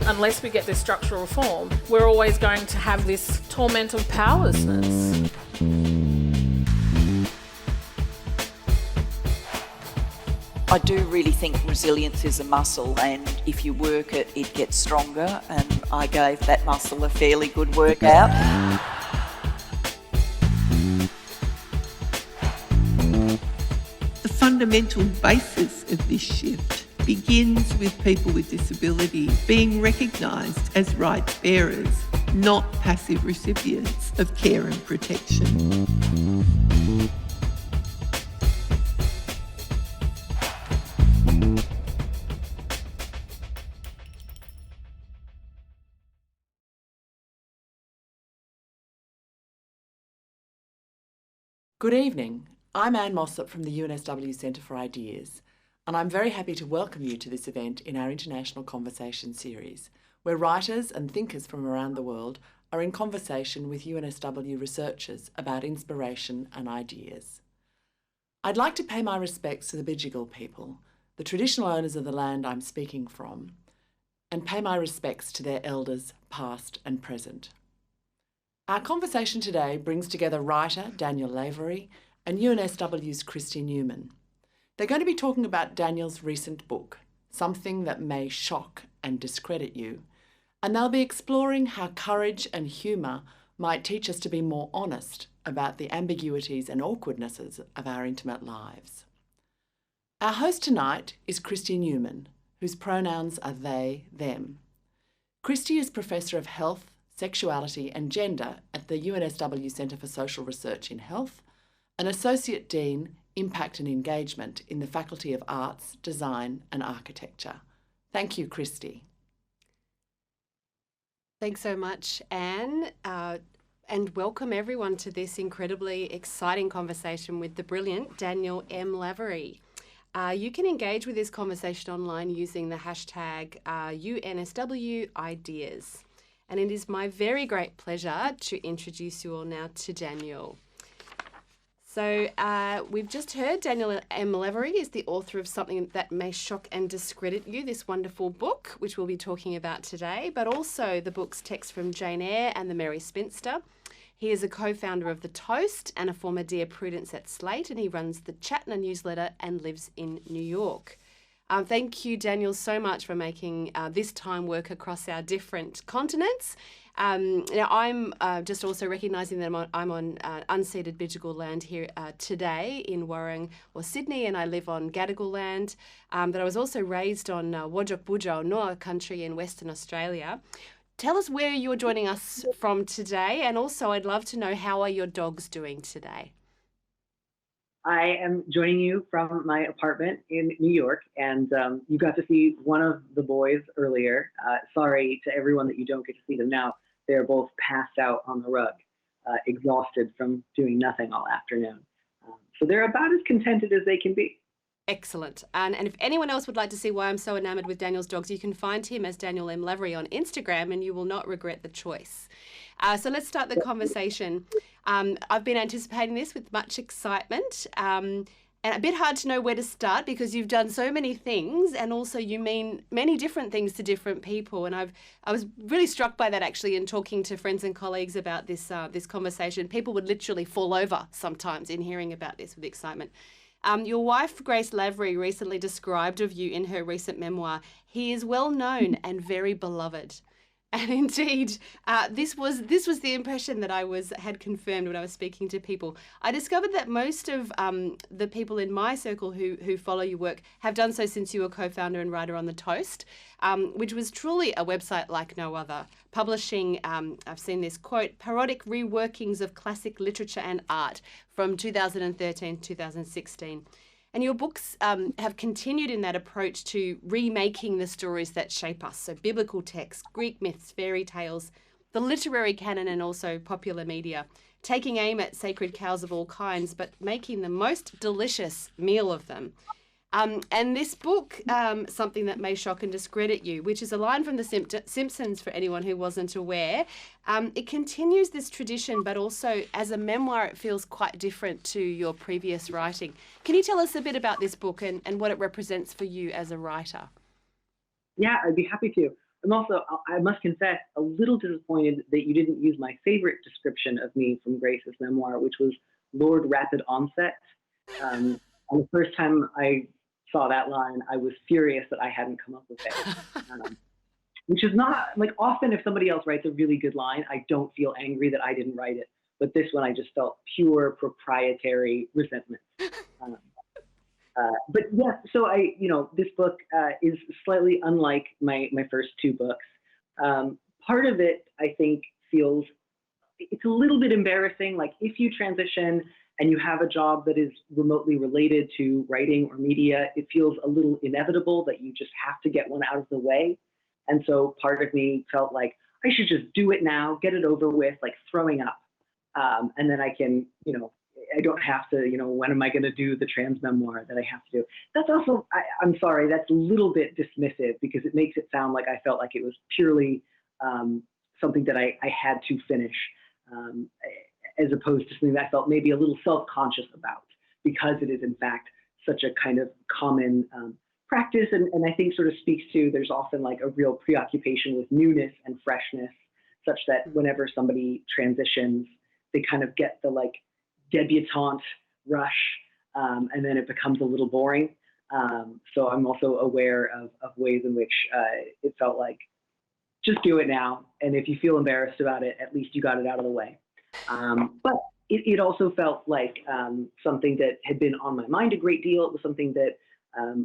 unless we get this structural reform, we're always going to have this torment of powerlessness. I do really think resilience is a muscle, and if you work it, it gets stronger, and I gave that muscle a fairly good workout. The fundamental basis of this shift begins with people with disability being recognised as rights bearers, not passive recipients of care and protection. Good evening. I'm Anne Mossop from the UNSW Centre for Ideas, and I'm very happy to welcome you to this event in our International Conversation series, where writers and thinkers from around the world are in conversation with UNSW researchers about inspiration and ideas. I'd like to pay my respects to the Bidjigal people, the traditional owners of the land I'm speaking from, and pay my respects to their elders, past and present. Our conversation today brings together writer Daniel Lavery and UNSW's Christy Newman. They're going to be talking about Daniel's recent book, Something That May Shock and Discredit You, and they'll be exploring how courage and humour might teach us to be more honest about the ambiguities and awkwardnesses of our intimate lives. Our host tonight is Christy Newman, whose pronouns are they, them. Christy is Professor of Health, Sexuality and Gender at the UNSW Centre for Social Research in Health, an Associate Dean, Impact and Engagement in the Faculty of Arts, Design and Architecture. Thank you, Christy. Thanks so much, Anne, and welcome everyone to this incredibly exciting conversation with the brilliant Daniel M. Lavery. You can engage with this conversation online using the hashtag UNSW Ideas. And it is my very great pleasure to introduce you all now to Daniel. So we've just heard Daniel M. Lavery is the author of Something That May Shock and Discredit You, this wonderful book, which we'll be talking about today, but also the book's text from Jane Eyre and The Merry Spinster. He is a co-founder of The Toast and a former Dear Prudence at Slate, and he runs the Shatner newsletter and lives in New York. Thank you, Daniel, so much for making this time work across our different continents. Now, I'm just also recognising that I'm on unceded Bidjigal land here today in Warrang or Sydney, and I live on Gadigal land. But I was also raised on Wajak Budja or Noa country in Western Australia. Tell us where you're joining us from today, and also I'd love to know, how are your dogs doing today? I am joining you from my apartment in New York, and you got to see one of the boys earlier. Sorry to everyone that you don't get to see them now. They're both passed out on the rug, exhausted from doing nothing all afternoon. So they're about as contented as they can be. Excellent. And if anyone else would like to see why I'm so enamoured with Daniel's dogs, you can find him as Daniel M. Lavery on Instagram, and you will not regret the choice. So let's start the conversation. I've been anticipating this with much excitement, and a bit hard to know where to start because you've done so many things, and also you mean many different things to different people. And I was really struck by that actually in talking to friends and colleagues about this conversation. People would literally fall over sometimes in hearing about this with excitement. Your wife, Grace Lavery, recently described of you in her recent memoir, "He is well known and very beloved." And indeed, this was the impression that I had confirmed when I was speaking to people. I discovered that most of the people in my circle who follow your work have done so since you were co-founder and writer on The Toast, which was truly a website like no other, publishing, I've seen this quote, parodic reworkings of classic literature and art from 2013 to 2016. And your books have continued in that approach to remaking the stories that shape us. So biblical texts, Greek myths, fairy tales, the literary canon, and also popular media, taking aim at sacred cows of all kinds, but making the most delicious meal of them. And this book, Something That May Shock and Discredit You, which is a line from The Simpsons for anyone who wasn't aware, it continues this tradition, but also as a memoir, it feels quite different to your previous writing. Can you tell us a bit about this book and what it represents for you as a writer? Yeah, I'd be happy to. I'm also, I must confess, a little disappointed that you didn't use my favorite description of me from Grace's memoir, which was Lord Rapid Onset. And the first time I saw that line, I was furious that I hadn't come up with it. Which is not, like, often if somebody else writes a really good line, I don't feel angry that I didn't write it. But this one, I just felt pure proprietary resentment. But yeah, so this book is slightly unlike my first two books. Part of it, I think, feels, it's a little bit embarrassing. Like, if you transition and you have a job that is remotely related to writing or media, it feels a little inevitable that you just have to get one out of the way. And so part of me felt like I should just do it now, get it over with, like throwing up. And then I can, I don't have to, when am I going to do the trans memoir that I have to do? That's also, I'm sorry, that's a little bit dismissive because it makes it sound like I felt like it was purely something that I had to finish, as opposed to something that I felt maybe a little self-conscious about, because it is in fact such a kind of common practice, and I think sort of speaks to, there's often like a real preoccupation with newness and freshness, such that whenever somebody transitions, they kind of get the like debutante rush, and then it becomes a little boring. So I'm also aware of ways in which it felt like, just do it now, and if you feel embarrassed about it, at least you got it out of the way. But it also felt like something that had been on my mind a great deal. It was something that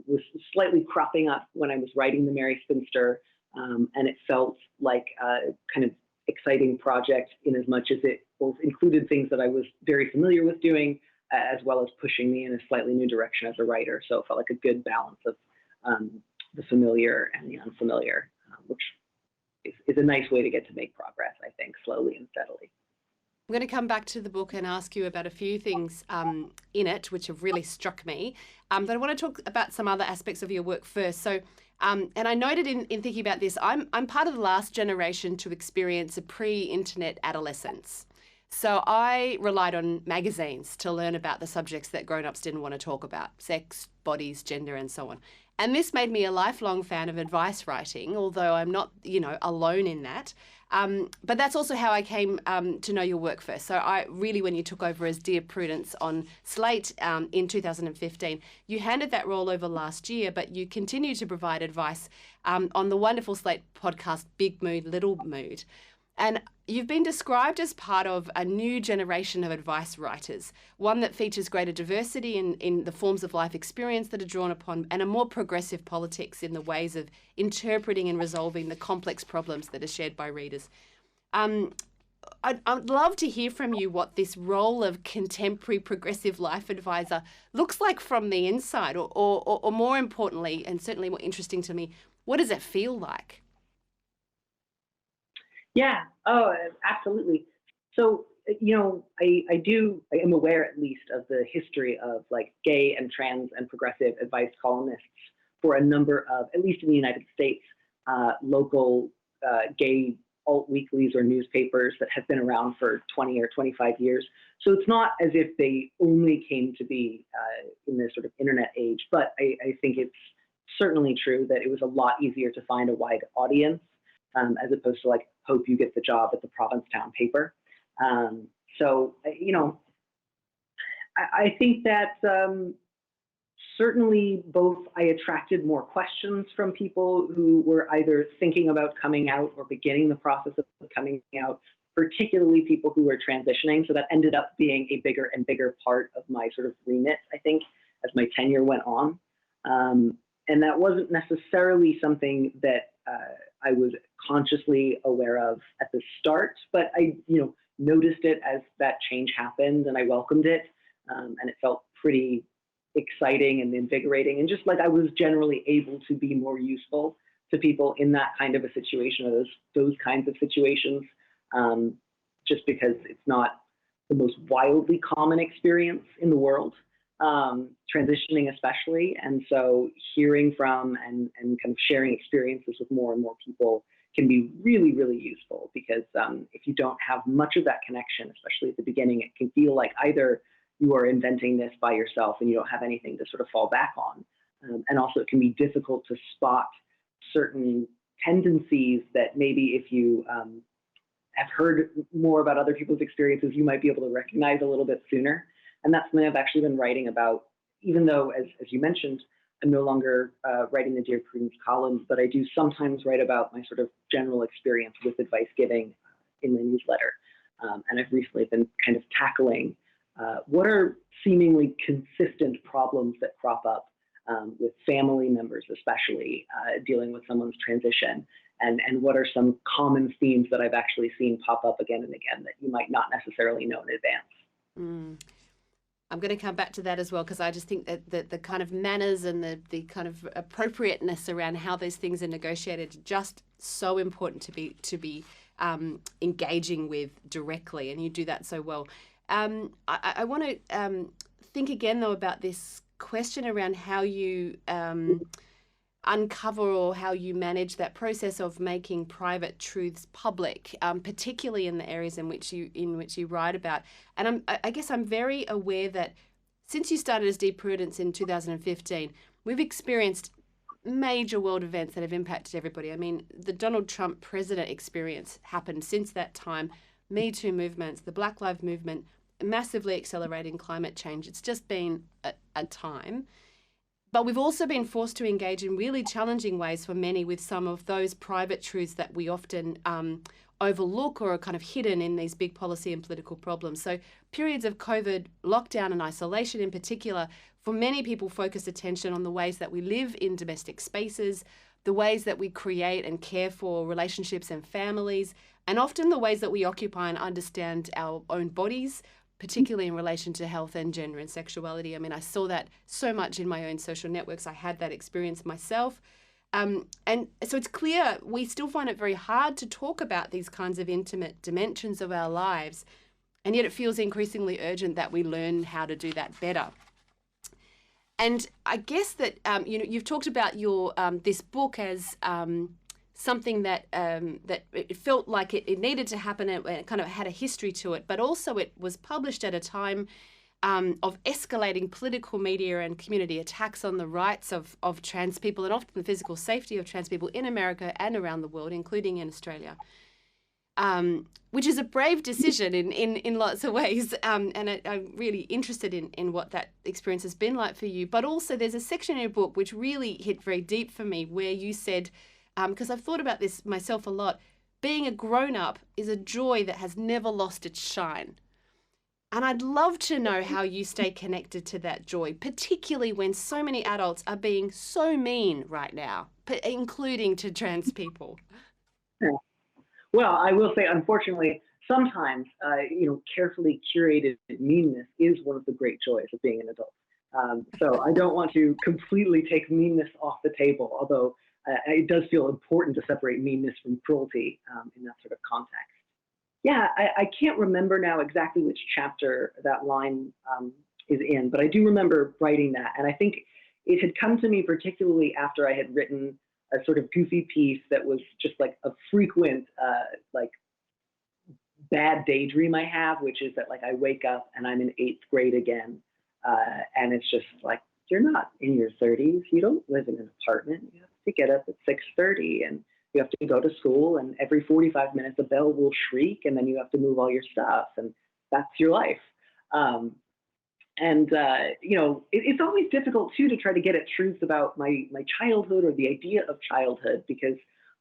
was slightly cropping up when I was writing The Merry Spinster, and it felt like a kind of exciting project in as much as it both included things that I was very familiar with doing, as well as pushing me in a slightly new direction as a writer. So it felt like a good balance of the familiar and the unfamiliar, which is a nice way to get to make progress, I think, slowly and steadily. I'm going to come back to the book and ask you about a few things in it, which have really struck me. But I want to talk about some other aspects of your work first. So, and I noted in thinking about this, I'm part of the last generation to experience a pre-internet adolescence. So I relied on magazines to learn about the subjects that grown-ups didn't want to talk about: sex, bodies, gender, and so on. And this made me a lifelong fan of advice writing, although I'm not, alone in that. But that's also how I came to know your work first. So I really, when you took over as Dear Prudence on Slate in 2015, you handed that role over last year, but you continue to provide advice on the wonderful Slate podcast, Big Mood, Little Mood. And you've been described as part of a new generation of advice writers, one that features greater diversity in the forms of life experience that are drawn upon, and a more progressive politics in the ways of interpreting and resolving the complex problems that are shared by readers. I'd love to hear from you what this role of contemporary progressive life advisor looks like from the inside, or more importantly, and certainly more interesting to me, what does it feel like? Yeah, oh, absolutely. So, I am aware at least of the history of like gay and trans and progressive advice columnists for a number of, at least in the United States, local gay alt weeklies or newspapers that have been around for 20 or 25 years. So it's not as if they only came to be in this sort of internet age, but I think it's certainly true that it was a lot easier to find a wide audience, as opposed to like hope you get the job at the Provincetown paper. So, I think that certainly both I attracted more questions from people who were either thinking about coming out or beginning the process of coming out, particularly people who were transitioning. So that ended up being a bigger and bigger part of my sort of remit, I think, as my tenure went on. And that wasn't necessarily something that I was consciously aware of at the start, but I, noticed it as that change happened, and I welcomed it, and it felt pretty exciting and invigorating, and just like I was generally able to be more useful to people in that kind of a situation, or those kinds of situations, just because it's not the most wildly common experience in the world, transitioning especially. And so hearing from and kind of sharing experiences with more and more people can be really, really useful, because if you don't have much of that connection, especially at the beginning, it can feel like either you are inventing this by yourself and you don't have anything to sort of fall back on. And also it can be difficult to spot certain tendencies that maybe if you have heard more about other people's experiences, you might be able to recognize a little bit sooner. And that's something I've actually been writing about, even though, as you mentioned, I'm no longer writing the Dear Prudence columns, but I do sometimes write about my sort of general experience with advice giving in the newsletter. And I've recently been kind of tackling what are seemingly consistent problems that crop up with family members, especially dealing with someone's transition, and what are some common themes that I've actually seen pop up again and again that you might not necessarily know in advance. I'm going to come back to that as well, because I just think that the kind of manners and the kind of appropriateness around how those things are negotiated are just so important to be engaging with directly, and you do that so well. I want to think again, though, about this question around how you uncover or how you manage that process of making private truths public, particularly in the areas in which you write about. And I guess I'm very aware that since you started as Deep Prudence in 2015, we've experienced major world events that have impacted everybody. I mean, the Donald Trump president experience happened since that time, Me Too movements, the Black Lives Movement, massively accelerating climate change. It's just been a time. But we've also been forced to engage in really challenging ways for many with some of those private truths that we often overlook or are kind of hidden in these big policy and political problems. So periods of COVID lockdown and isolation in particular, for many people, focus attention on the ways that we live in domestic spaces, the ways that we create and care for relationships and families, and often the ways that we occupy and understand our own bodies, particularly in relation to health and gender and sexuality. I mean, I saw that so much in my own social networks. I had that experience myself. And so it's clear we still find it very hard to talk about these kinds of intimate dimensions of our lives. And yet it feels increasingly urgent that we learn how to do that better. And I guess that, you've talked about your this book as something that it felt like it needed to happen. It kind of had a history to it, but also it was published at a time of escalating political media and community attacks on the rights of trans people and often the physical safety of trans people in America and around the world, including in Australia, which is a brave decision in lots of ways. And I'm really interested in what that experience has been like for you. But also there's a section in your book which really hit very deep for me where you said, because I've thought about this myself a lot, being a grown-up is a joy that has never lost its shine. And I'd love to know how you stay connected to that joy, particularly when so many adults are being so mean right now, including to trans people. Yeah. Well, I will say, unfortunately, sometimes, carefully curated meanness is one of the great joys of being an adult. So I don't want to completely take meanness off the table, although it does feel important to separate meanness from cruelty in that sort of context. Yeah, I can't remember now exactly which chapter that line is in, but I do remember writing that. And I think it had come to me particularly after I had written a sort of goofy piece that was just like a frequent, bad daydream I have, which is that like I wake up and I'm in 8th grade again. And it's just like, you're not in your 30s. You don't live in an apartment. You have to get up at 6:30 and you have to go to school, and every 45 minutes a bell will shriek and then you have to move all your stuff, and that's your life. It's always difficult too to try to get at truths about my childhood or the idea of childhood, because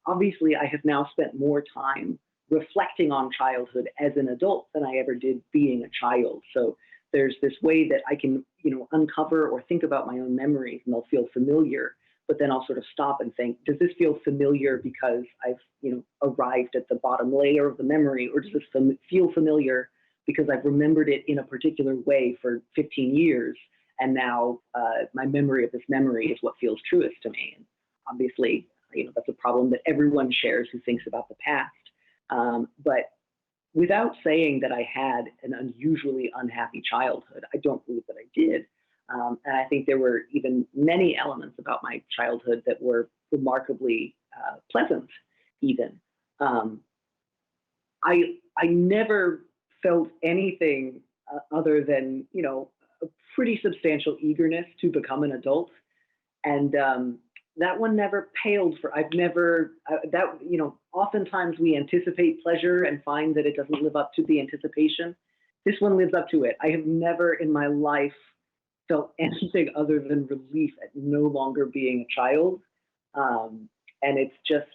obviously I have now spent more time reflecting on childhood as an adult than I ever did being a child. So there's this way that I can, uncover or think about my own memories and they'll feel familiar, but then I'll sort of stop and think, does this feel familiar because I've, arrived at the bottom layer of the memory, or does this feel familiar because I've remembered it in a particular way for 15 years, and now my memory of this memory is what feels truest to me? And obviously, that's a problem that everyone shares who thinks about the past. But without saying that I had an unusually unhappy childhood, I don't believe that I did. And I think there were even many elements about my childhood that were remarkably pleasant, even. I never felt anything other than, a pretty substantial eagerness to become an adult. And that one never paled for, I've never, that, you know, oftentimes we anticipate pleasure and find that it doesn't live up to the anticipation. This one lives up to it. I have never in my life felt anything other than relief at no longer being a child. And it's just,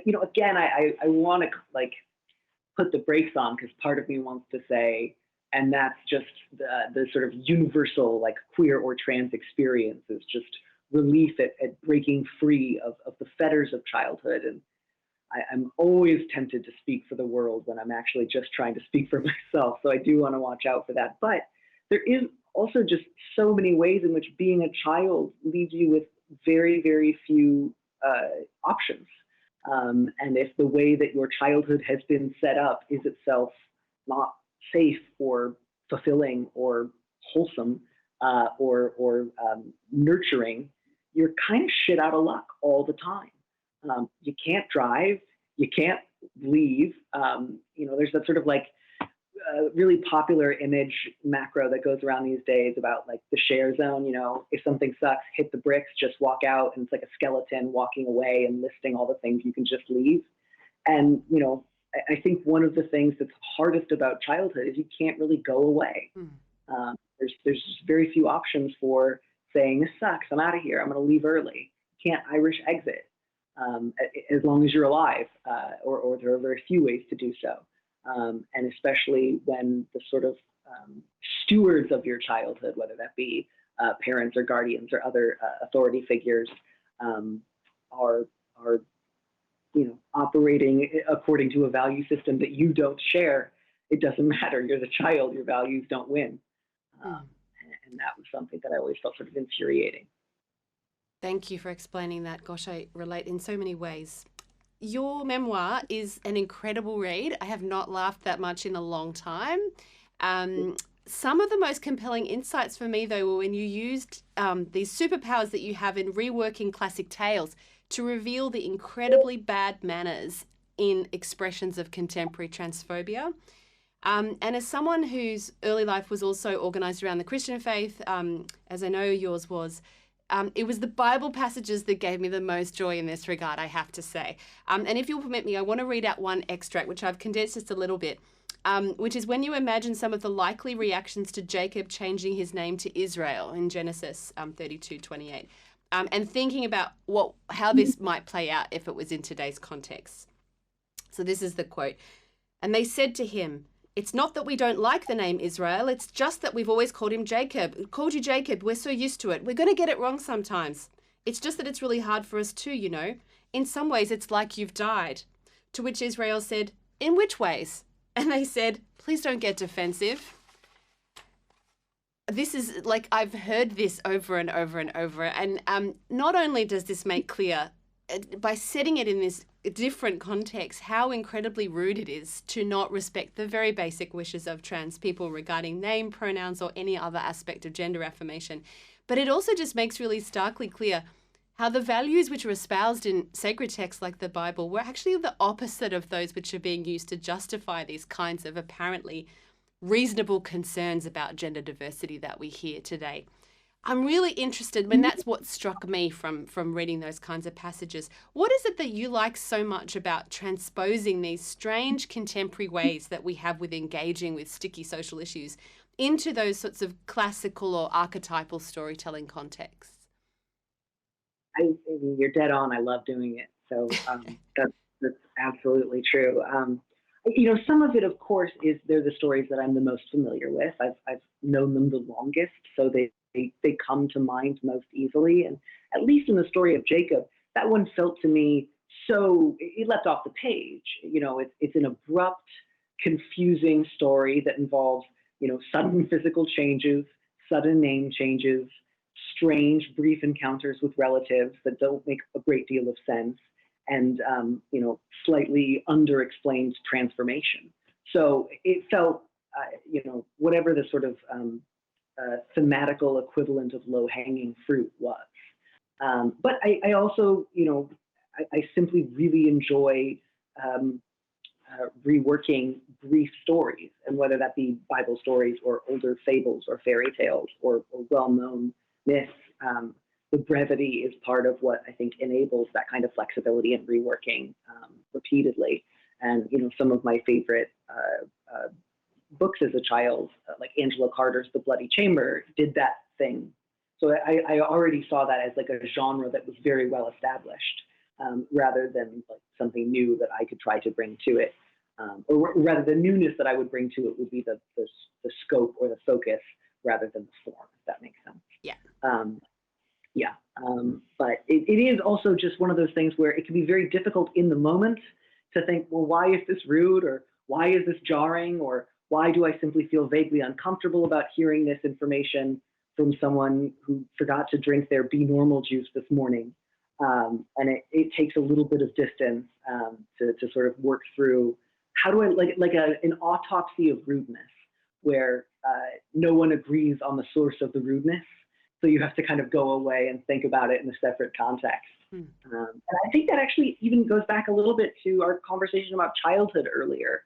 you know, again, I want to like put the brakes on because part of me wants to say, and that's just the sort of universal like queer or trans experience is just relief at breaking free of the fetters of childhood. And I'm always tempted to speak for the world when I'm actually just trying to speak for myself. So I do want to watch out for that. But there is also just so many ways in which being a child leaves you with very, very few options. And if the way that your childhood has been set up is itself not safe or fulfilling or wholesome or nurturing, you're kind of shit out of luck all the time. You can't drive, you can't leave. You know, there's that sort of like really popular image macro that goes around these days about like the share zone. You know, if something sucks, hit the bricks, just walk out, and it's like a skeleton walking away and listing all the things you can just leave. And, you know, I think one of the things that's hardest about childhood is you can't really go away. There's very few options for saying, this sucks, I'm out of here, I'm going to leave early. You can't Irish exit as long as you're alive, or there are very few ways to do so. And especially when the sort of stewards of your childhood, whether that be parents or guardians or other authority figures, are you know, operating according to a value system that you don't share, it doesn't matter. You're the child, your values don't win. And that was something that I always felt sort of infuriating. Thank you for explaining that. Gosh, I relate in so many ways. Your memoir is an incredible read. I have not laughed that much in a long time. Some of the most compelling insights for me, though, were when you used these superpowers that you have in reworking classic tales to reveal the incredibly bad manners in expressions of contemporary transphobia. And as someone whose early life was also organised around the Christian faith, as I know yours was, it was the Bible passages that gave me the most joy in this regard, I have to say. And if you'll permit me, I want to read out one extract, which I've condensed just a little bit, which is when you imagine some of the likely reactions to Jacob changing his name to Israel in Genesis 32:28, and thinking about how this might play out if it was in today's context. So this is the quote. And they said to him, "It's not that we don't like the name Israel, it's just that we've always called him Jacob. Called you Jacob, we're so used to it. We're going to get it wrong sometimes. It's just that it's really hard for us too, you know. In some ways, it's like you've died." To which Israel said, "In which ways?" And they said, "Please don't get defensive." This is like, I've heard this over and over and over. And not only does this make clear, by setting it in this different context, how incredibly rude it is to not respect the very basic wishes of trans people regarding name, pronouns, or any other aspect of gender affirmation. But it also just makes really starkly clear how the values which are espoused in sacred texts like the Bible were actually the opposite of those which are being used to justify these kinds of apparently reasonable concerns about gender diversity that we hear today. I'm really interested, when that's what struck me from reading those kinds of passages. What is it that you like so much about transposing these strange contemporary ways that we have with engaging with sticky social issues into those sorts of classical or archetypal storytelling contexts? I mean, you're dead on. I love doing it. So that's absolutely true. You know, some of it, of course, is they're the stories that I'm the most familiar with. I've known them the longest, so they come to mind most easily. And at least in the story of Jacob, that one felt to me so, it leapt off the page. You know, it's an abrupt, confusing story that involves, you know, sudden physical changes, sudden name changes, strange, brief encounters with relatives that don't make a great deal of sense, and, you know, slightly underexplained transformation. So it felt, you know, whatever the sort of thematical equivalent of low-hanging fruit was. But I also, you know, I simply really enjoy reworking brief stories, and whether that be Bible stories or older fables or fairy tales or well-known myths. the brevity is part of what I think enables that kind of flexibility and reworking repeatedly. And, some of my favorite books as a child, like Angela Carter's The Bloody Chamber, did that thing. So I already saw that as like a genre that was very well established, rather than like something new that I could try to bring to it. Or rather, the newness that I would bring to it would be the scope or the focus rather than the form, if that makes sense. Yeah. But it is also just one of those things where it can be very difficult in the moment to think, well, why is this rude, or why is this jarring, or why do I simply feel vaguely uncomfortable about hearing this information from someone who forgot to drink their Be Normal juice this morning? And it takes a little bit of distance to sort of work through, how do I, an autopsy of rudeness, where no one agrees on the source of the rudeness. So you have to kind of go away and think about it in a separate context. And I think that actually even goes back a little bit to our conversation about childhood earlier,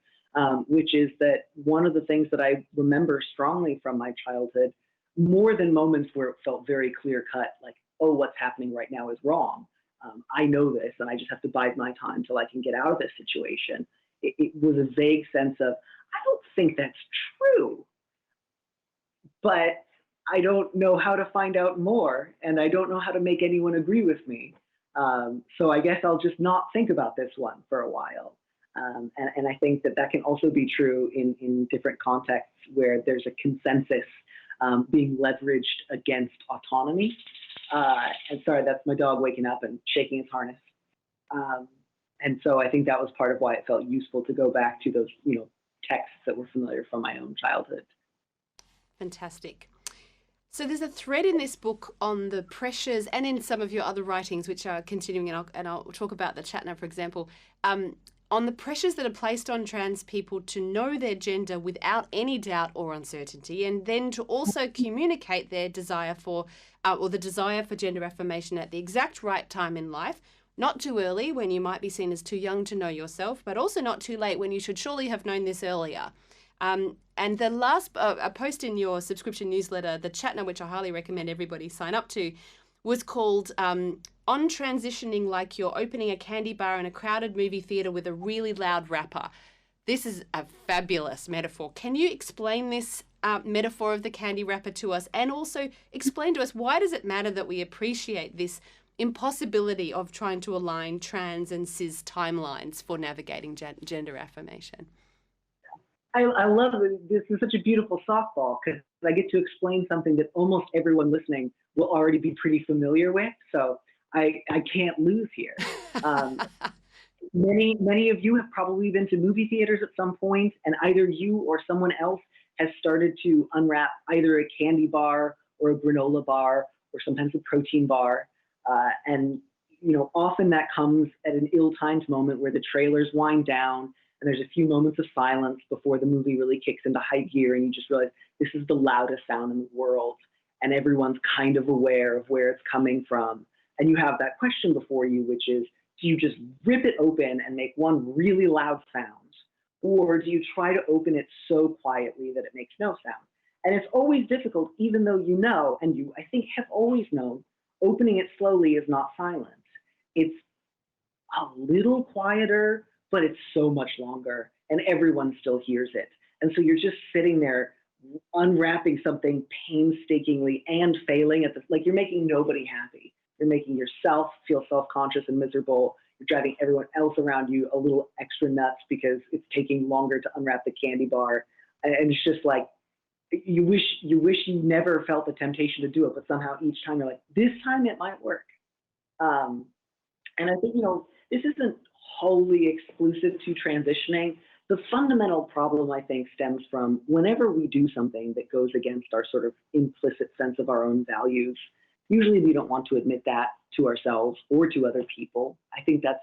which is that one of the things that I remember strongly from my childhood, more than moments where it felt very clear cut, like, oh, what's happening right now is wrong. I know this, and I just have to bide my time till I can get out of this situation. It was a vague sense of, I don't think that's true, but I don't know how to find out more, and I don't know how to make anyone agree with me. So I guess I'll just not think about this one for a while. And I think that can also be true in different contexts where there's a consensus being leveraged against autonomy. And sorry, that's my dog waking up and shaking his harness. And so I think that was part of why it felt useful to go back to those, texts that were familiar from my own childhood. Fantastic. So there's a thread in this book on the pressures, and in some of your other writings, which are continuing, and I'll talk about the Shatner, for example, on the pressures that are placed on trans people to know their gender without any doubt or uncertainty, and then to also communicate their desire for, or the desire for gender affirmation at the exact right time in life, not too early when you might be seen as too young to know yourself, but also not too late when you should surely have known this earlier. And the last a post in your subscription newsletter, the Shatner, which I highly recommend everybody sign up to, was called On Transitioning Like You're Opening a Candy Bar in a Crowded Movie Theatre with a Really Loud Rapper. This is a fabulous metaphor. Can you explain this metaphor of the candy wrapper to us, and also explain to us why does it matter that we appreciate this impossibility of trying to align trans and cis timelines for navigating gender affirmation? I love it. This is such a beautiful softball because I get to explain something that almost everyone listening will already be pretty familiar with. So I can't lose here. Many of you have probably been to movie theaters at some point, and either you or someone else has started to unwrap either a candy bar or a granola bar or sometimes a protein bar. And often that comes at an ill-timed moment where the trailers wind down and there's a few moments of silence before the movie really kicks into high gear, and you just realize this is the loudest sound in the world, and everyone's kind of aware of where it's coming from. And you have that question before you, which is, do you just rip it open and make one really loud sound? Or do you try to open it so quietly that it makes no sound? And it's always difficult, even though you know, and you, I think, have always known, opening it slowly is not silence. It's a little quieter, but it's so much longer, and everyone still hears it. And so you're just sitting there unwrapping something painstakingly and failing at like you're making nobody happy. You're making yourself feel self-conscious and miserable. You're driving everyone else around you a little extra nuts because it's taking longer to unwrap the candy bar. And it's just like, you wish you never felt the temptation to do it, but somehow each time you're like, this time it might work. And I think, this isn't wholly exclusive to transitioning. The fundamental problem, I think, stems from whenever we do something that goes against our sort of implicit sense of our own values, usually we don't want to admit that to ourselves or to other people. I think that's,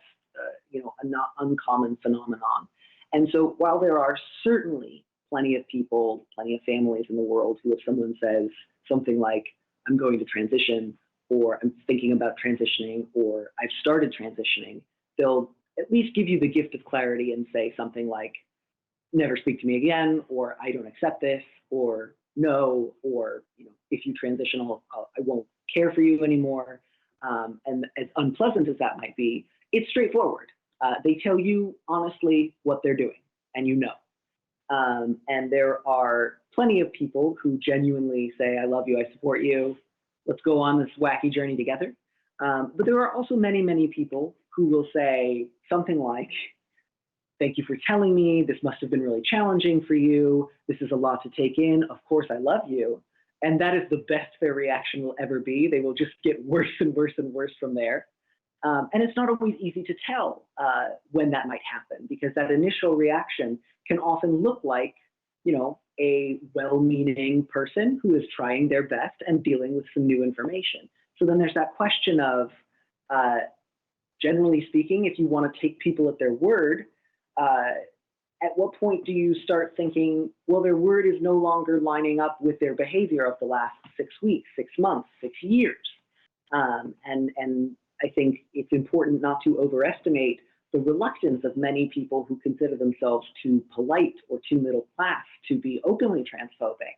a not uncommon phenomenon. And so while there are certainly plenty of people, plenty of families in the world who, if someone says something like, I'm going to transition, or I'm thinking about transitioning, or I've started transitioning, they'll at least give you the gift of clarity and say something like, never speak to me again, or I don't accept this, or no, or if you transition, I won't care for you anymore. And as unpleasant as that might be, it's straightforward. They tell you honestly what they're doing, and you know. And there are plenty of people who genuinely say, I love you, I support you, let's go on this wacky journey together. But there are also many, many people who will say something like, thank you for telling me, this must have been really challenging for you, this is a lot to take in, of course I love you. And that is the best their reaction will ever be. They will just get worse and worse and worse from there. And it's not always easy to tell when that might happen, because that initial reaction can often look like, a well-meaning person who is trying their best and dealing with some new information. So then there's that question of, generally speaking, if you want to take people at their word, at what point do you start thinking, well, their word is no longer lining up with their behavior of the last 6 weeks, 6 months, 6 years? And I think it's important not to overestimate the reluctance of many people who consider themselves too polite or too middle class to be openly transphobic,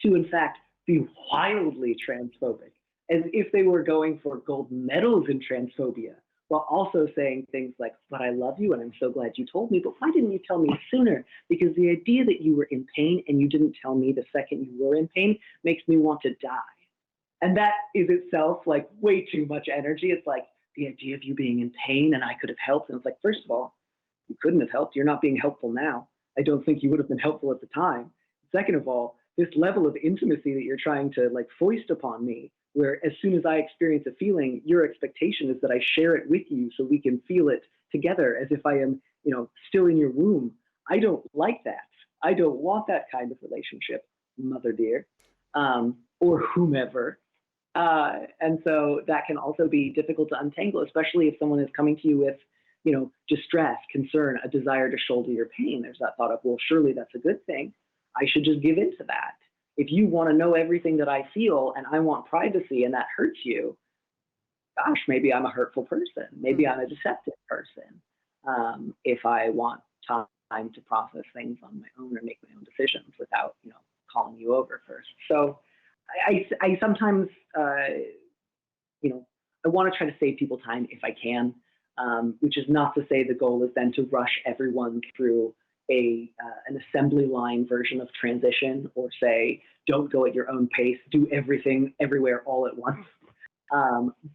to in fact be wildly transphobic, as if they were going for gold medals in transphobia, while also saying things like, but I love you and I'm so glad you told me, but why didn't you tell me sooner? Because the idea that you were in pain and you didn't tell me the second you were in pain makes me want to die. And that is itself like way too much energy. It's like the idea of you being in pain and I could have helped. And it's like, first of all, you couldn't have helped. You're not being helpful now. I don't think you would have been helpful at the time. Second of all, this level of intimacy that you're trying to like foist upon me, where as soon as I experience a feeling, your expectation is that I share it with you so we can feel it together as if I am, still in your womb. I don't like that. I don't want that kind of relationship, mother dear, or whomever. And so that can also be difficult to untangle, especially if someone is coming to you with, distress, concern, a desire to shoulder your pain. There's that thought of, well, surely that's a good thing. I should just give in to that. If you want to know everything that I feel and I want privacy and that hurts you, gosh, maybe I'm a hurtful person. Maybe I'm a deceptive person. If I want time to process things on my own or make my own decisions without, calling you over first. So I sometimes, I want to try to save people time if I can, which is not to say the goal is then to rush everyone through an assembly line version of transition, or say, don't go at your own pace, do everything everywhere all at once.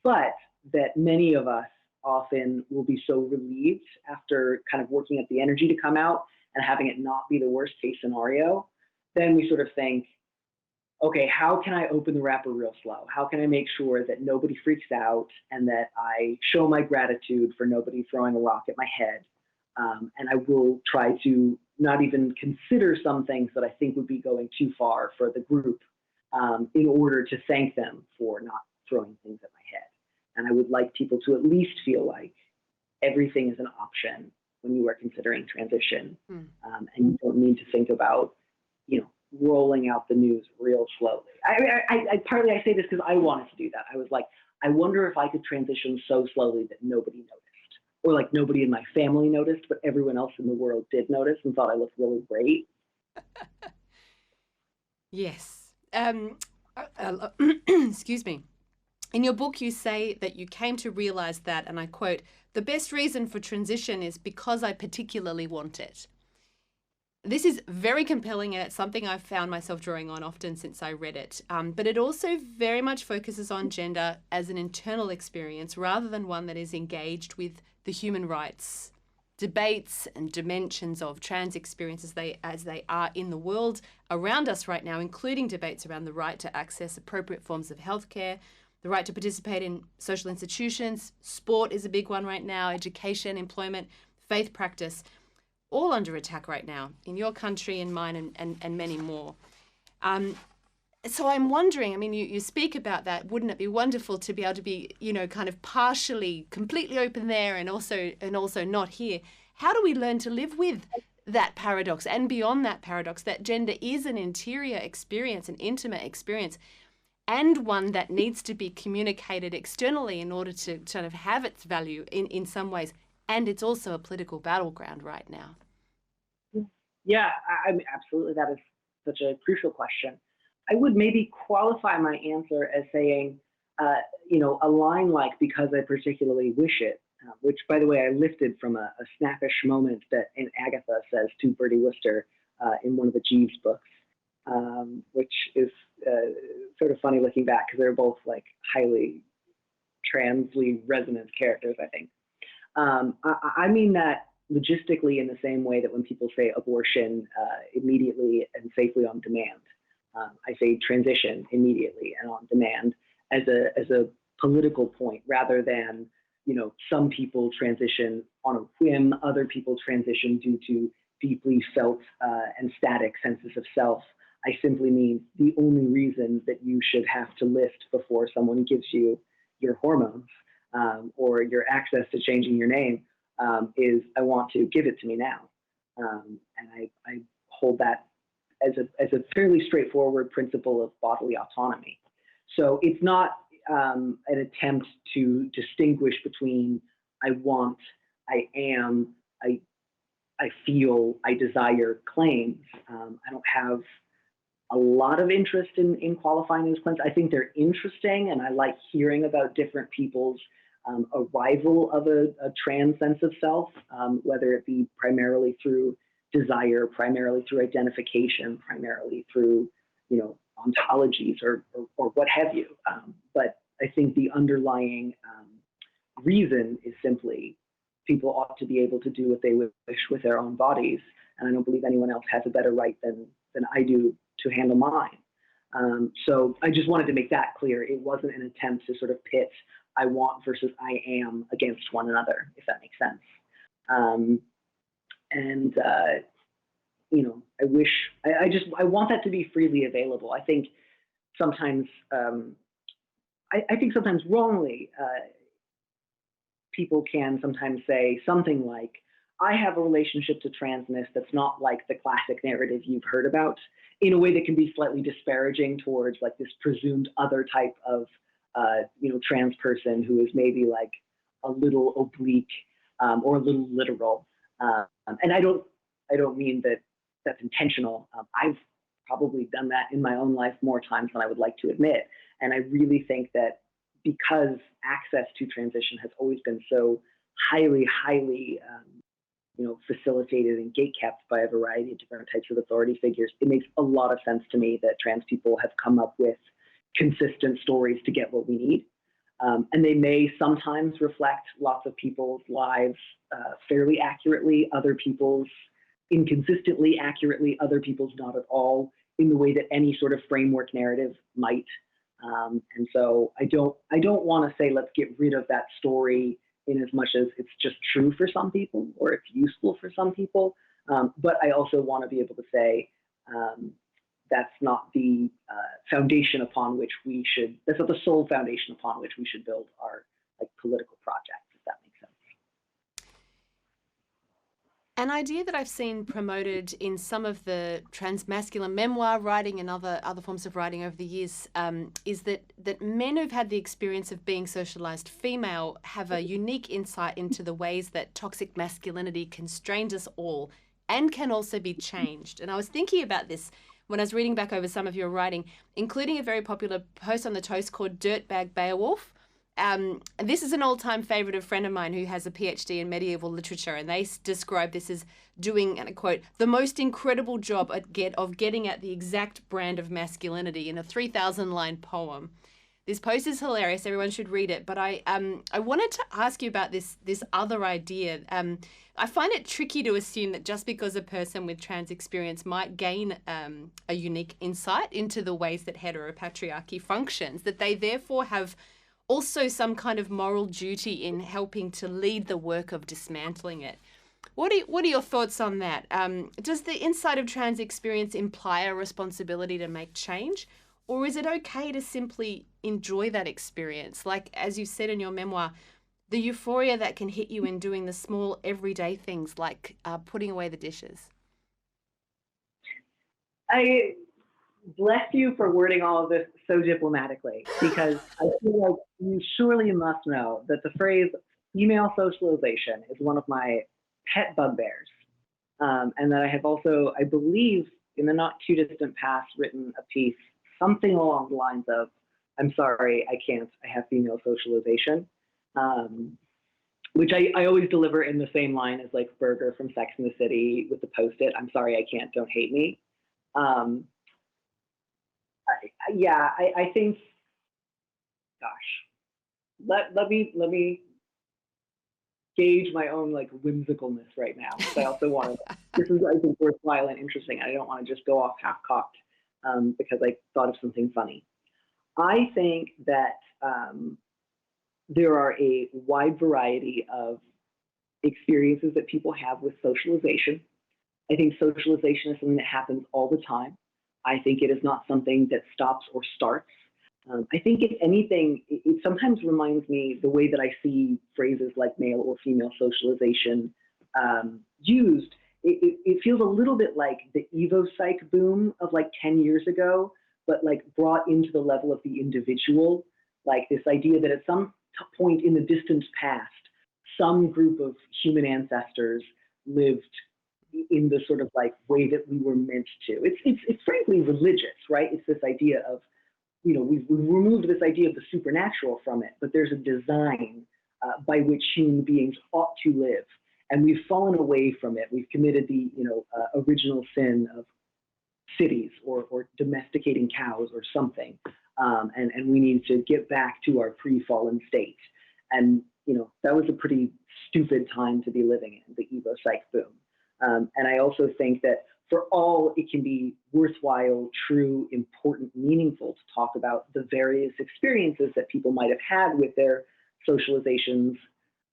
But that many of us often will be so relieved after kind of working at the energy to come out and having it not be the worst case scenario, then we sort of think, okay, how can I open the wrapper real slow? How can I make sure that nobody freaks out and that I show my gratitude for nobody throwing a rock at my head? And I will try to not even consider some things that I think would be going too far for the group in order to thank them for not throwing things at my head. And I would like people to at least feel like everything is an option when you are considering transition. And you don't need to think about, rolling out the news real slowly. Partly I say this because I wanted to do that. I was like, I wonder if I could transition so slowly that nobody noticed. Or like nobody in my family noticed, but everyone else in the world did notice and thought I looked really great. Yes. Excuse me. In your book, you say that you came to realize that, and I quote, the best reason for transition is because I particularly want it. This is very compelling, and it's something I've found myself drawing on often since I read it. But it also very much focuses on gender as an internal experience rather than one that is engaged with the human rights debates and dimensions of trans experiences as they are in the world around us right now, including debates around the right to access appropriate forms of healthcare, the right to participate in social institutions, sport is a big one right now, education, employment, faith practice, all under attack right now in your country and mine and many more. So I'm wondering, I mean, you speak about that. Wouldn't it be wonderful to be able to be, kind of partially, completely open there and also not here? How do we learn to live with that paradox and beyond that paradox, that gender is an interior experience, an intimate experience, and one that needs to be communicated externally in order to kind of have its value in some ways. And it's also a political battleground right now. Yeah, I mean, absolutely. That is such a crucial question. I would maybe qualify my answer as saying, a line like "because I particularly wish it," which, by the way, I lifted from a snappish moment that Aunt Agatha says to Bertie Wooster in one of the Jeeves books, which is sort of funny looking back because they're both like highly transly resonant characters, I think. I mean that logistically in the same way that when people say abortion immediately and safely on demand, I say transition immediately and on demand as a political point rather than, some people transition on a whim, other people transition due to deeply felt and static senses of self. I simply mean the only reason that you should have to lift before someone gives you your hormones or your access to changing your name is I want to give it to me now. And I hold that as a fairly straightforward principle of bodily autonomy. So it's not an attempt to distinguish between I want, I am, I feel, I desire claims. I don't have a lot of interest in qualifying those claims. I think they're interesting, and I like hearing about different people's arrival of a trans sense of self, whether it be primarily through desire, primarily through identification, primarily through, ontologies or what have you. But I think the underlying reason is simply people ought to be able to do what they wish with their own bodies, and I don't believe anyone else has a better right than I do to handle mine. So I just wanted to make that clear. It wasn't an attempt to sort of pit I want versus I am against one another, if that makes sense. I want that to be freely available. I think sometimes, sometimes wrongly, people can sometimes say something like, I have a relationship to transness that's not like the classic narrative you've heard about, in a way that can be slightly disparaging towards like this presumed other type of trans person who is maybe like a little oblique or a little literal. And I don't mean that that's intentional. I've probably done that in my own life more times than I would like to admit. And I really think that because access to transition has always been so highly, facilitated and gatekept by a variety of different types of authority figures, it makes a lot of sense to me that trans people have come up with consistent stories to get what we need. And they may sometimes reflect lots of people's lives fairly accurately, other people's inconsistently accurately, other people's not at all, in the way that any sort of framework narrative might. And so I don't want to say let's get rid of that story in as much as it's just true for some people or it's useful for some people. But I also want to be able to say that's not the foundation upon which that's not the sole foundation upon which we should build our political projects, if that makes sense. An idea that I've seen promoted in some of the transmasculine memoir writing and other forms of writing over the years is that men who've had the experience of being socialized female have a unique insight into the ways that toxic masculinity constrains us all and can also be changed. And I was thinking about this when I was reading back over some of your writing, including a very popular post on the Toast called Dirtbag Beowulf. And this is an all-time favorite of a friend of mine who has a PhD in medieval literature, and they describe this as doing, and I quote, the most incredible job of getting at the exact brand of masculinity in a 3,000-line poem. This post is hilarious. Everyone should read it. But I wanted to ask you about this other idea. I find it tricky to assume that just because a person with trans experience might gain a unique insight into the ways that heteropatriarchy functions, that they therefore have also some kind of moral duty in helping to lead the work of dismantling it. What are your thoughts on that? Does the insight of trans experience imply a responsibility to make change? Or is it okay to simply enjoy that experience? Like, as you said in your memoir, the euphoria that can hit you in doing the small everyday things like putting away the dishes. I bless you for wording all of this so diplomatically, because I feel like you surely must know that the phrase female socialization is one of my pet bugbears. And that I have also, I believe, in the not too distant past, written a piece something along the lines of, I'm sorry, I can't, I have female socialization, which I always deliver in the same line as like Berger from Sex and the City with the Post-it, I'm sorry, I can't, don't hate me. I think, gosh, let me gauge my own like whimsicalness right now. So I also want to, this is, I think, worthwhile and interesting. I don't want to just go off half-cocked because I thought of something funny. I think that there are a wide variety of experiences that people have with socialization. I think socialization is something that happens all the time. I think it is not something that stops or starts. I think if anything, it sometimes reminds me the way that I see phrases like male or female socialization used. It feels a little bit like the Evo psych boom of like 10 years ago, but like brought into the level of the individual, like this idea that at some point in the distant past, some group of human ancestors lived in the sort of like way that we were meant to. It's frankly religious, right? It's this idea of, you know, we've removed this idea of the supernatural from it, but there's a design by which human beings ought to live. And we've fallen away from it. We've committed the, original sin of cities or domesticating cows or something. And we need to get back to our pre-fallen state. And, that was a pretty stupid time to be living in, the Evo psych boom. And I also think that for all it can be worthwhile, true, important, meaningful to talk about the various experiences that people might have had with their socializations,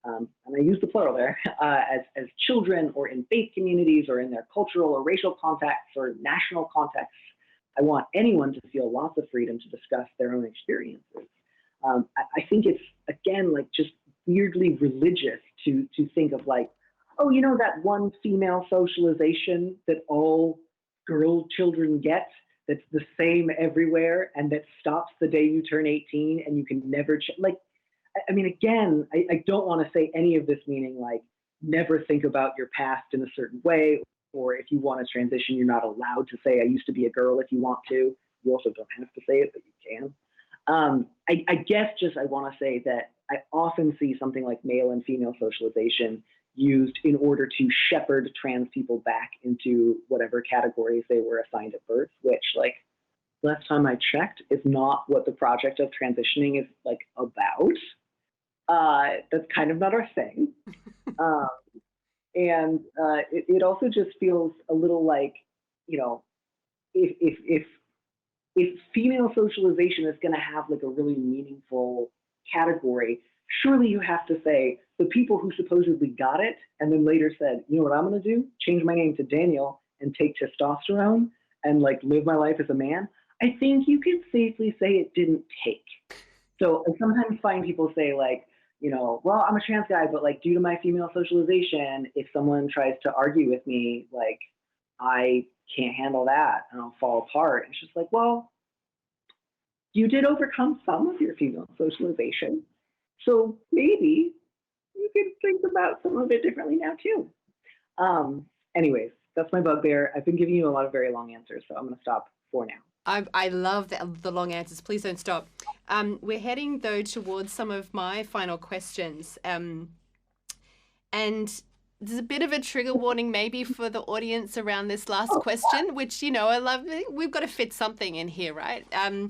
and I use the plural there, as children or in faith communities or in their cultural or racial contexts or national contexts. I want anyone to feel lots of freedom to discuss their own experiences. I think it's, again, like just weirdly religious to think of like, oh, that one female socialization that all girl children get, that's the same everywhere, and that stops the day you turn 18 and you can never like, I mean, again, I don't want to say any of this meaning like never think about your past in a certain way, or if you want to transition, you're not allowed to say I used to be a girl if you want to. You also don't have to say it, but you can. I guess just I want to say that I often see something like male and female socialization used in order to shepherd trans people back into whatever categories they were assigned at birth, which, like, last time I checked, is not what the project of transitioning is, like, about. That's kind of not our thing. And it also just feels a little like, if female socialization is going to have, like, a really meaningful category, surely you have to say the people who supposedly got it and then later said, you know what I'm going to do? Change my name to Daniel and take testosterone and like live my life as a man. I think you can safely say it didn't take. So I sometimes find people say like, well, I'm a trans guy, but like due to my female socialization, if someone tries to argue with me, like I can't handle that and I'll fall apart. It's just like, well, you did overcome some of your female socialization. So maybe you could think about some of it differently now too. Anyways, that's my bugbear. I've been giving you a lot of very long answers, so I'm going to stop for now. I love the long answers. Please don't stop. We're heading, though, towards some of my final questions. And there's a bit of a trigger warning maybe for the audience around this last question, which, I love. We've got to fit something in here, right? I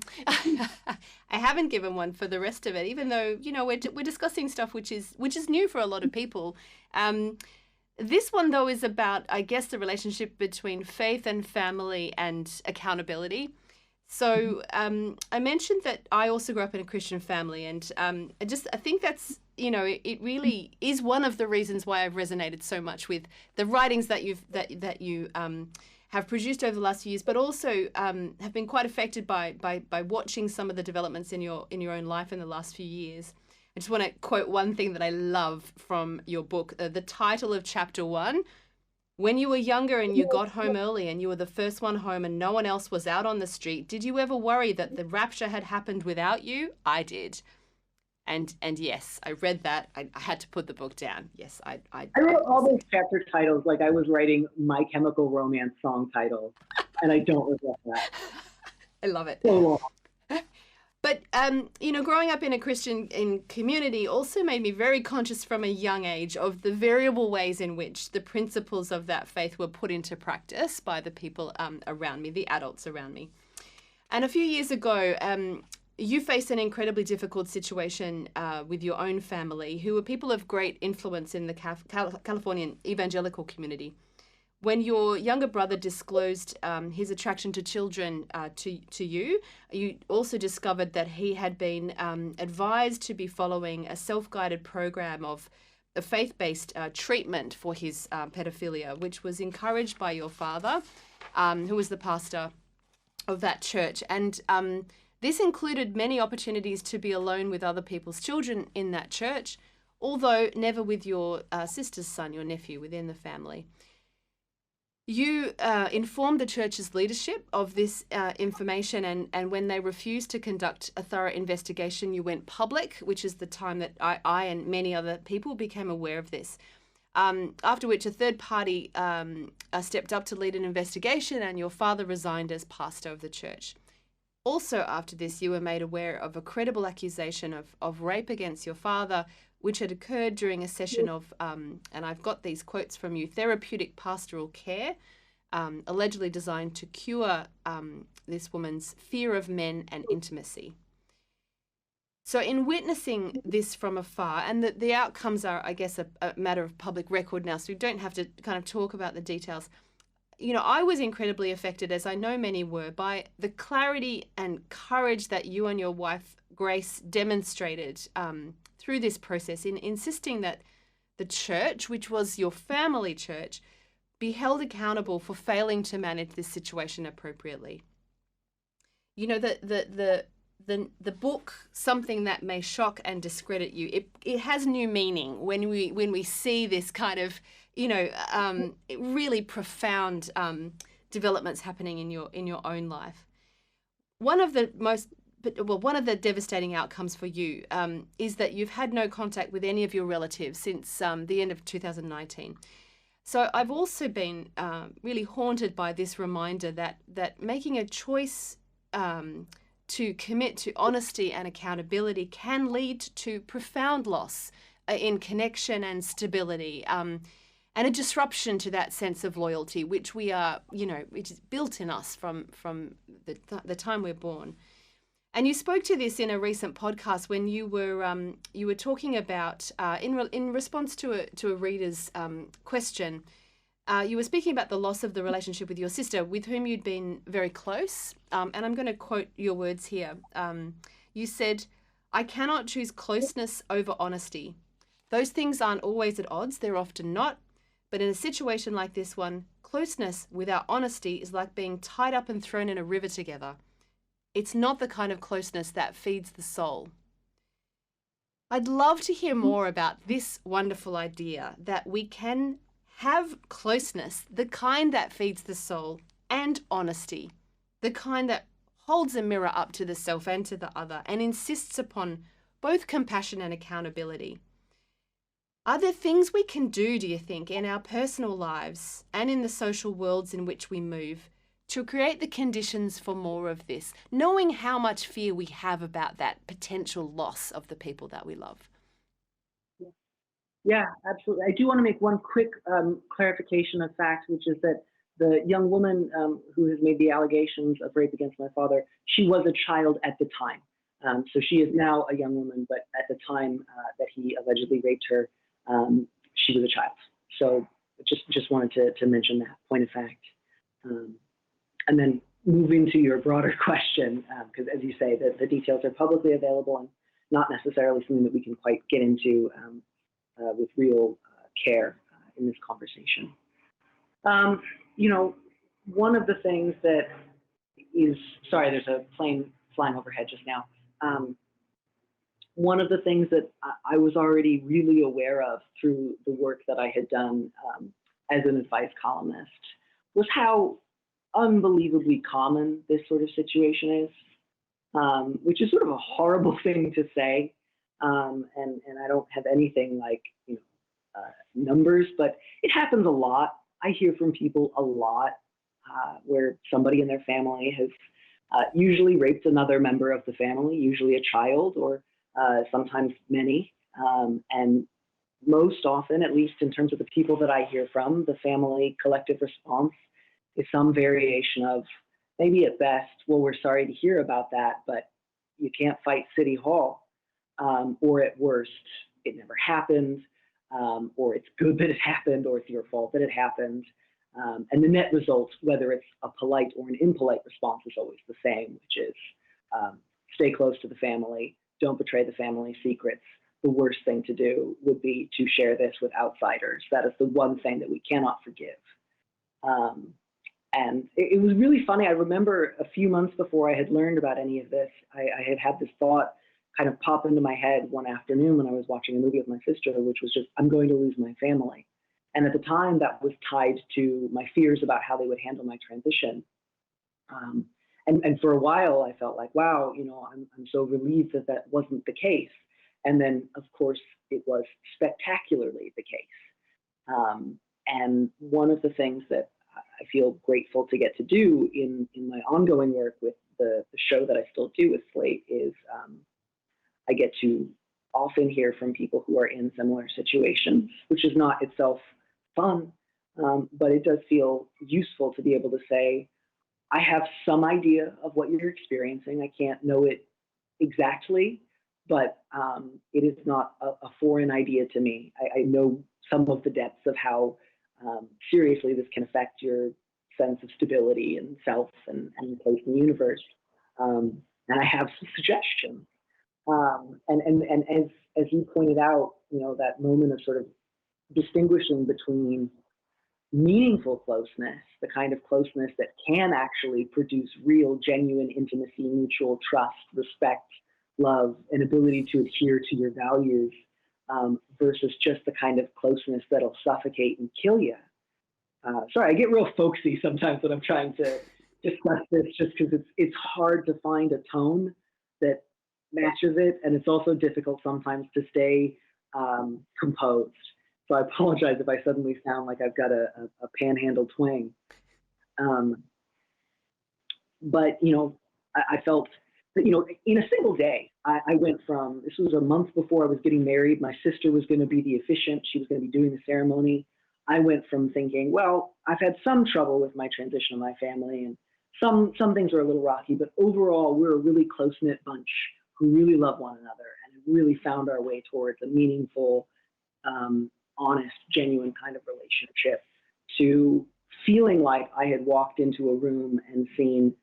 haven't given one for the rest of it, even though, we're discussing stuff which is new for a lot of people. This one, though, is about, I guess, the relationship between faith and family and accountability. So I mentioned that I also grew up in a Christian family, and I think that's, it really is one of the reasons why I've resonated so much with the writings that you have produced over the last few years, but also have been quite affected by watching some of the developments in your own life in the last few years. I just want to quote one thing that I love from your book, the title of chapter 1. When you were younger and you got home early and you were the first one home and no one else was out on the street, did you ever worry that the rapture had happened without you? I did. And yes, I read that. I had to put the book down. Yes, I wrote all those chapter titles like I was writing My Chemical Romance song titles, and I don't regret that. I love it. So long. But, growing up in a Christian community also made me very conscious from a young age of the variable ways in which the principles of that faith were put into practice by the people around me, the adults around me. And a few years ago, you faced an incredibly difficult situation with your own family, who were people of great influence in the Californian evangelical community. When your younger brother disclosed his attraction to children to you, you also discovered that he had been advised to be following a self-guided program of a faith-based treatment for his pedophilia, which was encouraged by your father, who was the pastor of that church. And this included many opportunities to be alone with other people's children in that church, although never with your sister's son, your nephew, within the family. You informed the church's leadership of this information, and when they refused to conduct a thorough investigation, you went public, which is the time that I and many other people became aware of this. After which a third party stepped up to lead an investigation, and your father resigned as pastor of the church. Also after this, you were made aware of a credible accusation of rape against your father, which had occurred during a session of, and I've got these quotes from you, therapeutic pastoral care, allegedly designed to cure this woman's fear of men and intimacy. So in witnessing this from afar, and the outcomes are, I guess, a matter of public record now, so we don't have to kind of talk about the details. I was incredibly affected, as I know many were, by the clarity and courage that you and your wife, Grace, demonstrated through this process in insisting that the church, which was your family church, be held accountable for failing to manage this situation appropriately. The book, Something That May Shock and Discredit You, it has new meaning when we see this kind of, really profound developments happening in your own life. One of the devastating outcomes for you is that you've had no contact with any of your relatives since the end of 2019. So I've also been really haunted by this reminder that making a choice to commit to honesty and accountability can lead to profound loss in connection and stability, and a disruption to that sense of loyalty, which we are, which is built in us from the time we're born. And you spoke to this in a recent podcast when you were talking about in response to a reader's question. You were speaking about the loss of the relationship with your sister, with whom you'd been very close. And I'm going to quote your words here. You said, "I cannot choose closeness over honesty. Those things aren't always at odds. They're often not. But in a situation like this one, closeness without honesty is like being tied up and thrown in a river together. It's not the kind of closeness that feeds the soul." I'd love to hear more about this wonderful idea that we can have closeness, the kind that feeds the soul, and honesty, the kind that holds a mirror up to the self and to the other and insists upon both compassion and accountability. Are there things we can do, do you think, in our personal lives and in the social worlds in which we move to create the conditions for more of this, knowing how much fear we have about that potential loss of the people that we love? Yeah, absolutely. I do want to make one quick clarification of fact, which is that the young woman who has made the allegations of rape against my father, she was a child at the time. So she is now a young woman, but at the time that he allegedly raped her, she was a child. So just wanted to mention that point of fact. And then moving to your broader question, because as you say, the details are publicly available and not necessarily something that we can quite get into with real care in this conversation. One of the things that is, sorry, there's a plane flying overhead just now. One of the things that I was already really aware of through the work that I had done as an advice columnist was how unbelievably common this sort of situation is, which is sort of a horrible thing to say. And I don't have anything like, numbers, but it happens a lot. I hear from people a lot where somebody in their family has usually raped another member of the family, usually a child or sometimes many. And most often, at least in terms of the people that I hear from, the family collective response is some variation of maybe at best, well, we're sorry to hear about that, but you can't fight City Hall. Or at worst, it never happened, or it's good that it happened, or it's your fault that it happened. And the net result, whether it's a polite or an impolite response, is always the same, which is stay close to the family, don't betray the family secrets. The worst thing to do would be to share this with outsiders. That is the one thing that we cannot forgive. And it was really funny. I remember a few months before I had learned about any of this, I had this thought kind of pop into my head one afternoon when I was watching a movie with my sister, which was just, I'm going to lose my family. And at the time, that was tied to my fears about how they would handle my transition. And for a while, I felt like, wow, I'm so relieved that that wasn't the case. And then, of course, it was spectacularly the case. And one of the things that I feel grateful to get to do in my ongoing work with the show that I still do with Slate is I get to often hear from people who are in similar situations, which is not itself fun, but it does feel useful to be able to say, I have some idea of what you're experiencing. I can't know it exactly, but it is not a foreign idea to me. I know some of the depths of how seriously this can affect your sense of stability and self and place in the universe. And I have some suggestions. And as you pointed out, that moment of sort of distinguishing between meaningful closeness, the kind of closeness that can actually produce real, genuine intimacy, mutual trust, respect, love, and ability to adhere to your values, versus just the kind of closeness that'll suffocate and kill you. Sorry, I get real folksy sometimes when I'm trying to discuss this, just because it's hard to find a tone that matches it, and it's also difficult sometimes to stay composed. So I apologize if I suddenly sound like I've got a panhandle twang. But I felt that in a single day, I went from, this was a month before I was getting married. My sister was going to be the officiant. She was going to be doing the ceremony. I went from thinking, well, I've had some trouble with my transition of my family, and some things are a little rocky, but overall, we're a really close-knit bunch who really love one another and really found our way towards a meaningful, honest, genuine kind of relationship, to feeling like I had walked into a room and seen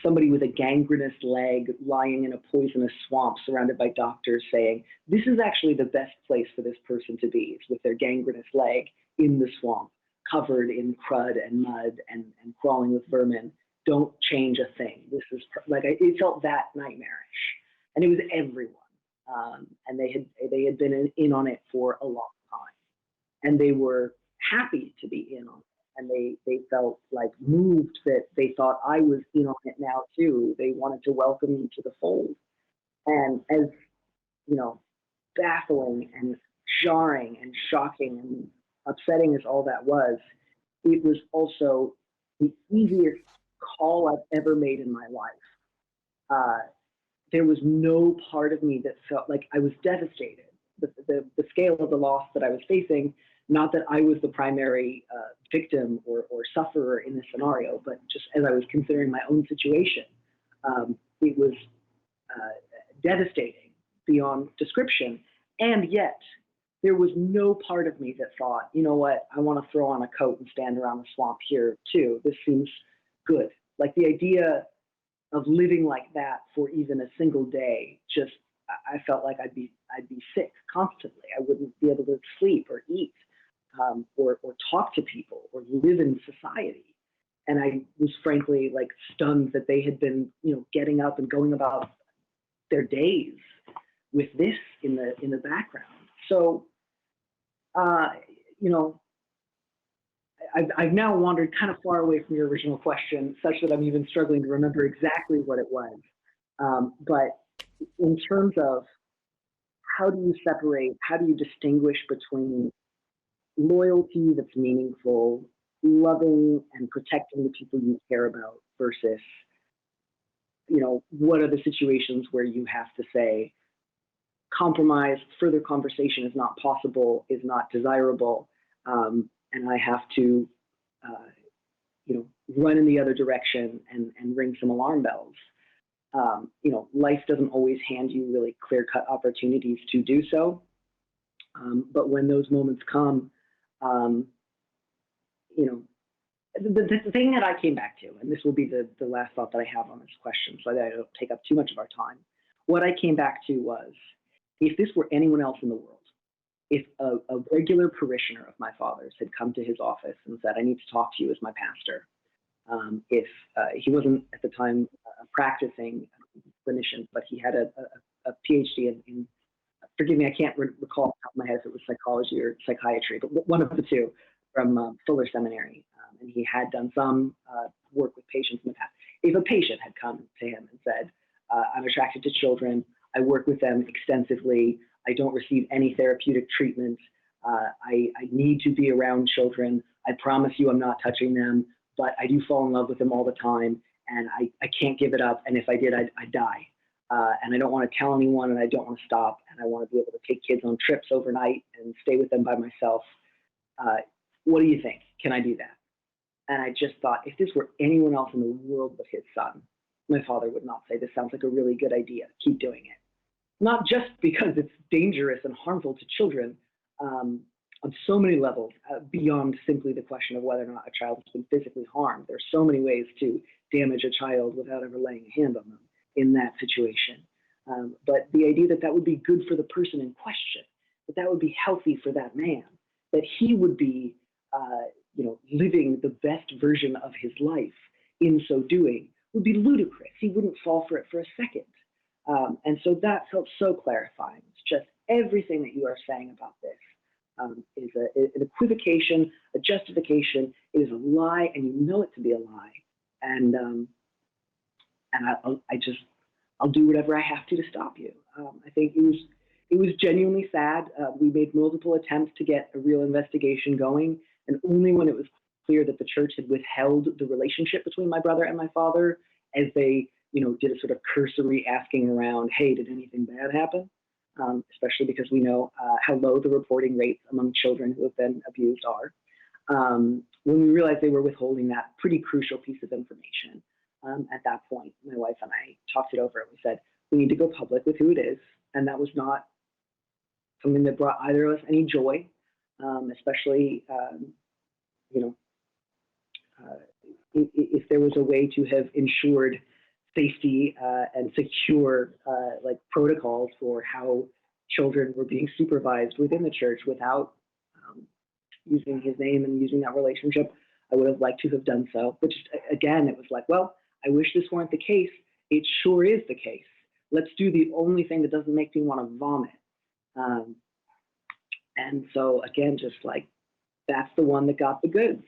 somebody with a gangrenous leg lying in a poisonous swamp surrounded by doctors saying, this is actually the best place for this person to be, is with their gangrenous leg in the swamp, covered in crud and mud and crawling with vermin. Don't change a thing. This is it felt that nightmarish, and it was everyone. And they had been in on it for a long time, and they were happy to be in on it. And they felt like moved that they thought I was in on it now too. They wanted to welcome me to the fold. And as baffling and jarring and shocking and upsetting as all that was, it was also the easiest call I've ever made in my life. There was no part of me that felt like I was devastated. The scale of the loss that I was facing, not that I was the primary victim or sufferer in this scenario, but just as I was considering my own situation, it was devastating beyond description. And yet, there was no part of me that thought, you know what, I want to throw on a coat and stand around the swamp here too. This seems good. Like the idea of living like that for even a single day, just I felt like I'd be sick constantly. I wouldn't be able to sleep or eat. Or talk to people or live in society. And I was frankly stunned that they had been, getting up and going about their days with this in the background. So, I've now wandered kind of far away from your original question, such that I'm even struggling to remember exactly what it was. But in terms of how do you distinguish between loyalty that's meaningful, loving and protecting the people you care about versus, what are the situations where you have to say, compromise, further conversation is not possible, is not desirable, and I have to, run in the other direction and ring some alarm bells. Life doesn't always hand you really clear-cut opportunities to do so. But when those moments come, the thing that I came back to, and this will be the last thought that I have on this question, so that I don't take up too much of our time. What I came back to was, if this were anyone else in the world, if a regular parishioner of my father's had come to his office and said, I need to talk to you as my pastor, if he wasn't at the time a practicing clinician, but he had a PhD in, forgive me, I can't recall off the top of my head if it was psychology or psychiatry, but one of the two from Fuller Seminary. And he had done some work with patients in the past. If a patient had come to him and said, I'm attracted to children, I work with them extensively, I don't receive any therapeutic treatment, I need to be around children, I promise you I'm not touching them, but I do fall in love with them all the time, and I can't give it up, and if I did, I'd die. And I don't want to tell anyone, and I don't want to stop, and I want to be able to take kids on trips overnight and stay with them by myself. What do you think? Can I do that? And I just thought, if this were anyone else in the world but his son, my father would not say, this sounds like a really good idea, keep doing it. Not just because it's dangerous and harmful to children on so many levels, beyond simply the question of whether or not a child has been physically harmed. There's so many ways to damage a child without ever laying a hand on them in that situation. But the idea that that would be good for the person in question, that would be healthy for that man, that he would be living the best version of his life in so doing, would be ludicrous. He wouldn't fall for it for a second. And so that felt so clarifying. It's just everything that you are saying about this is an equivocation, a justification. It is a lie, and you know it to be a lie. And I'll do whatever I have to stop you. I think it was genuinely sad. We made multiple attempts to get a real investigation going, and only when it was clear that the church had withheld the relationship between my brother and my father, as they did a sort of cursory asking around, hey, did anything bad happen? Especially because we know how low the reporting rates among children who have been abused are. When we realized they were withholding that pretty crucial piece of information, at that point, my wife and I talked it over and we said, we need to go public with who it is. And that was not something that brought either of us any joy, especially, if there was a way to have ensured safety and secure protocols for how children were being supervised within the church without using his name and using that relationship, I would have liked to have done so. But just, again, it was like, well, I wish this weren't the case. It sure is the case. Let's do the only thing that doesn't make me want to vomit. And so, again, just like, that's the one that got the goods.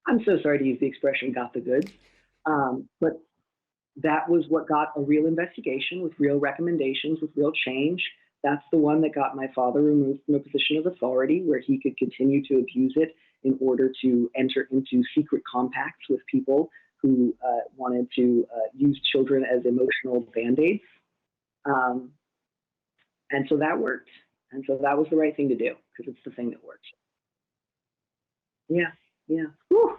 I'm so sorry to use the expression got the goods, but that was what got a real investigation with real recommendations, with real change. That's the one that got my father removed from a position of authority where he could continue to abuse it in order to enter into secret compacts with people who wanted to use children as emotional band-aids. And so that worked. And so that was the right thing to do because it's the thing that worked. Yeah. Whew.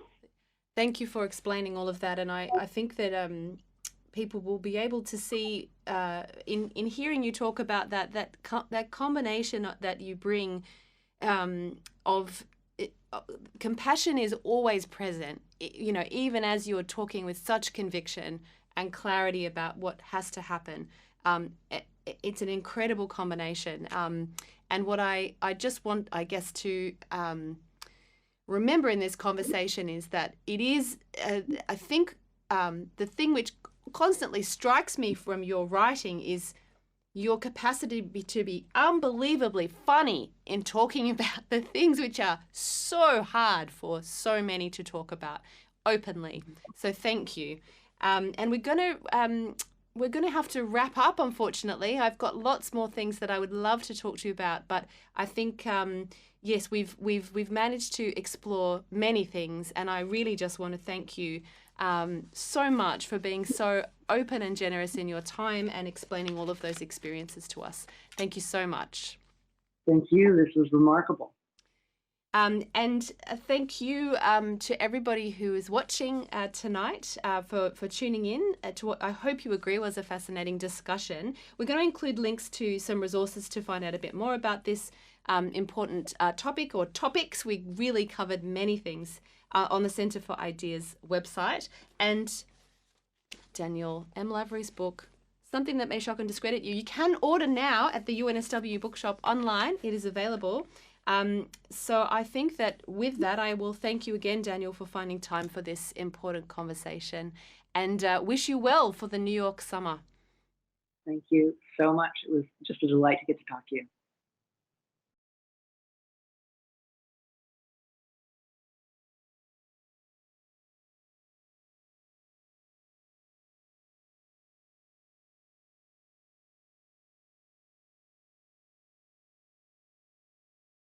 Thank you for explaining all of that. And I think that people will be able to see in hearing you talk about that combination that you bring of compassion is always present, even as you're talking with such conviction and clarity about what has to happen. It's an incredible combination. And what I just want, I guess, to remember in this conversation is that it is, I think, the thing which constantly strikes me from your writing is your capacity to be unbelievably funny in talking about the things which are so hard for so many to talk about openly. So thank you. And we're going to we're going to have to wrap up, unfortunately. I've got lots more things that I would love to talk to you about, but I think yes, we've managed to explore many things, and I really just want to thank you so much for being so open and generous in your time and explaining all of those experiences to us. Thank you so much. Thank you. This was remarkable. And thank you to everybody who is watching tonight for tuning in to what I hope you agree was a fascinating discussion. We're going to include links to some resources to find out a bit more about this important topic or topics. We really covered many things on the Centre for Ideas website. And Daniel M. Lavery's book, Something That May Shock and Discredit You. You can order now at the UNSW bookshop online. It is available. So I think that with that, I will thank you again, Daniel, for finding time for this important conversation, and wish you well for the New York summer. Thank you so much. It was just a delight to get to talk to you.